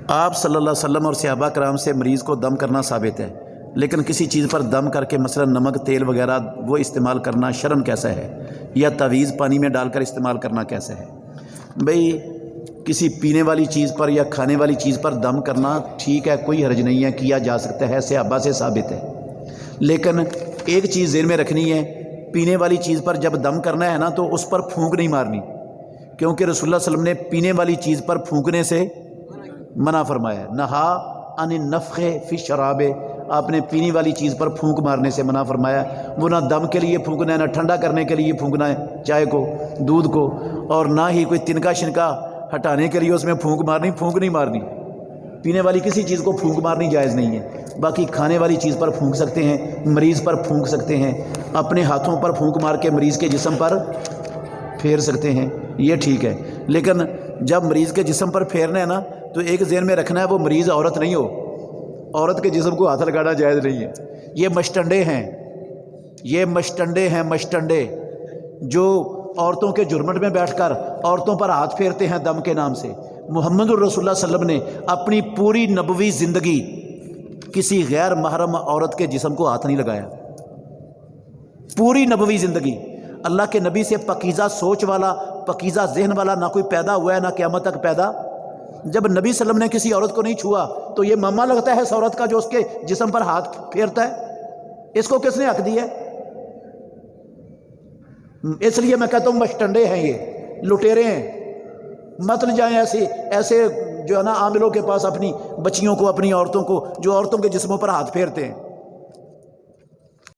آپ صلی اللہ علیہ وسلم اور صحابہ کرام سے مریض کو دم کرنا ثابت ہے، لیکن کسی چیز پر دم کر کے مثلا نمک تیل وغیرہ وہ استعمال کرنا شرعاً کیسا ہے، یا تعویذ پانی میں ڈال کر استعمال کرنا کیسا ہے؟ بھئی کسی پینے والی چیز پر یا کھانے والی چیز پر دم کرنا ٹھیک ہے، کوئی حرج نہیں ہے، کیا جا سکتا ہے، صحابہ سے ثابت ہے۔ لیکن ایک چیز ذہن میں رکھنی ہے، پینے والی چیز پر جب دم کرنا ہے نا تو اس پر پھونک نہیں مارنی، کیونکہ رسول اللہ صلی اللہ علیہ وسلم نے پینے والی چیز پر پھونکنے سے منع فرمایا، نہا عن النفخ فی الشراب، آپ نے پینے والی چیز پر پھونک مارنے سے منع فرمایا۔ وہ نہ دم کے لیے پھونکنا ہے، نہ ٹھنڈا کرنے کے لیے پھونکنا ہے چائے کو، دودھ کو، اور نہ ہی کوئی تنکا شنکا ہٹانے کے لیے اس میں پھونک نہیں مارنی۔ پینے والی کسی چیز کو پھونک مارنی جائز نہیں ہے۔ باقی کھانے والی چیز پر پھونک سکتے ہیں، مریض پر پھونک سکتے ہیں، اپنے ہاتھوں پر پھونک مار کے مریض کے جسم پر پھیر سکتے ہیں، یہ ٹھیک ہے۔ لیکن جب مریض کے جسم پر پھیرنا ہے نا تو ایک ذہن میں رکھنا ہے، وہ مریض عورت نہیں ہو، عورت کے جسم کو ہاتھ لگانا جائز نہیں ہے۔ یہ مشٹنڈے ہیں، یہ مشٹنڈے ہیں، مشٹنڈے جو عورتوں کے جرمٹ میں بیٹھ کر عورتوں پر ہاتھ پھیرتے ہیں دم کے نام سے۔ محمد الرسول اللہ صلی اللہ علیہ وسلم نے اپنی پوری نبوی زندگی کسی غیر محرم عورت کے جسم کو ہاتھ نہیں لگایا، پوری نبوی زندگی۔ اللہ کے نبی سے پاکیزہ سوچ والا، پاکیزہ ذہن والا نہ کوئی پیدا ہوا ہے، نہ قیامت تک پیدا۔ جب نبی صلی اللہ علیہ وسلم نے کسی عورت کو نہیں چھوا تو یہ ماما لگتا ہے اس عورت کا جو اس کے جسم پر ہاتھ پھیرتا ہے؟ اس کو کس نے حق دیا ہے؟ اس لیے میں کہتا ہوں مشٹنڈے ہیں، یہ لٹیرے ہیں۔ مت لے جائیں ایسے جو ہے نا عاملوں کے پاس اپنی بچیوں کو، اپنی عورتوں کو، جو عورتوں کے جسموں پر ہاتھ پھیرتے ہیں۔